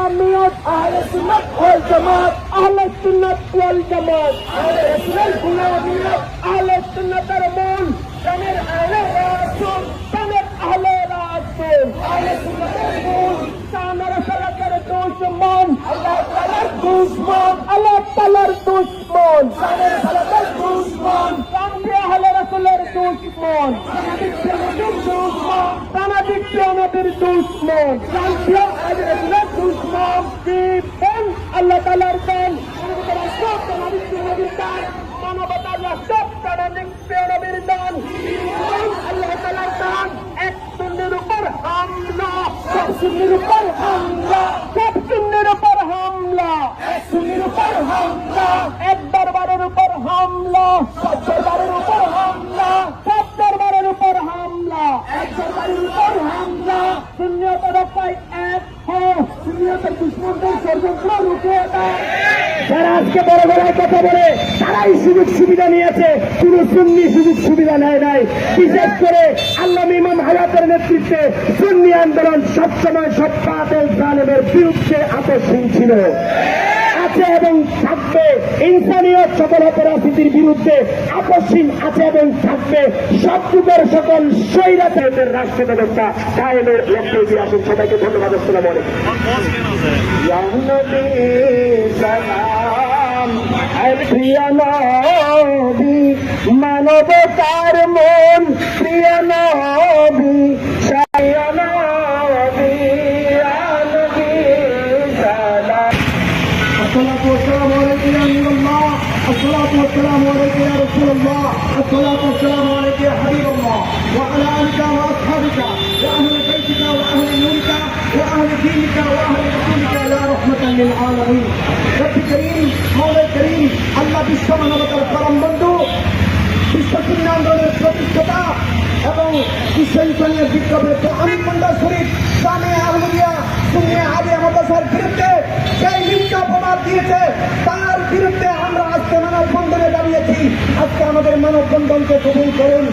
ইমামিয়ত আহলে সুন্নাত ওয়াল জামাত, আহলে সুন্নাত ওয়াল জামাত, আহলে রাসূলের গোলামিয়ত, আহলে সুন্নাতের মূল, তাদের আহলে রাসূল, তাদের আহলে রাসূল, আহলে সুন্নাতের মূল, তাদের সালাতের দুশমন, আল্লাহ তাআলার দুশমন, আল্লাহ তাআলার দুশমন, তাদের সালাতের দুশমন, তাদের আহলে রাসূলের দুশমন, তানাদিক নবীর দুশমন, তানাদিক আহলে রাসূলের দুশমন, দিবেন আল্লাহ তাআলার দান, তানাদিক নবীর দান, মানবতার রাষ্ট্র, তানাদিক নবীর দান, আল্লাহ তাআলার দান, এক সুন্নির উপর হামলা, সব সুন্নির উপর হামলা, সব সুন্নির উপর হামলা, এক সুন্নির উপর হামলা, এক দরবারের উপর হামলা, সব দরবারের উপর হামলা, সব দরবারের উপর হামলা, এক দরবারের উপর হামলা, সুন্নিয়ত রক্ষায় এক হও, সুন্নিয়তের দুশমনদের ষড়যন্ত্র রুখে দাও। যারা আজকে বড় গলায় কথা বলে তারাই সুযোগ সুবিধা নিয়েছে, কোন সুন্নি সুযোগ সুবিধা নেয় নাই। বিশেষ করে আল্লামা ইমাম হায়াতের নেতৃত্বে সুন্নি আন্দোলন সবসময় সব বাতিল জালেমের বিরুদ্ধে আকর্ষণ ছিল, আছে এবং থাকবে। ইনসানিয়ত সকল অপরাধীদের বিরুদ্ধে আকর্ষণ আছে এবং থাকবে। সব যুগের সকল স্বৈরাচারীদের রাষ্ট্র ব্যবস্থা কায়েমের লক্ষ্যে দিয়ে আসুন। সবাইকে ধন্যবাদ। আসসালামু আলাইকুম। প্রিয় নবী মানবতার মন, প্রিয় নবী প্রিয় নবী আনবী সালাম। الصلاة والسلام عليك يا أمير الله، الصلاة والسلام عليك يا رسول الله، الصلاة والسلام عليك يا حبيب الله، وعلى آلك وأصحابك وأهل بيتك وأهل نورك وأهل دينك وأهل رسولك يا رحمة للعالمين। رب كريم مولا كريم আল্লাহ বিশ্ব মানবতার পরম বন্ধু, বিশ্ব সুন্নি আন্দোলনের প্রতিষ্ঠাতা এবং বিশ্ব ইসলামের বিপ্লবের আমি মন্ডল শরীফ জামিয়া আহমদিয়া সুন্নি আলিয়া মাদ্রাসার বিরুদ্ধে সেই মিথ্যা অপবাদ দিয়েছে, তার বিরুদ্ধে আমরা আজকে মানববন্ধনে দাঁড়িয়েছি। আজকে আমাদের মানববন্ধনকে কবুল করুন।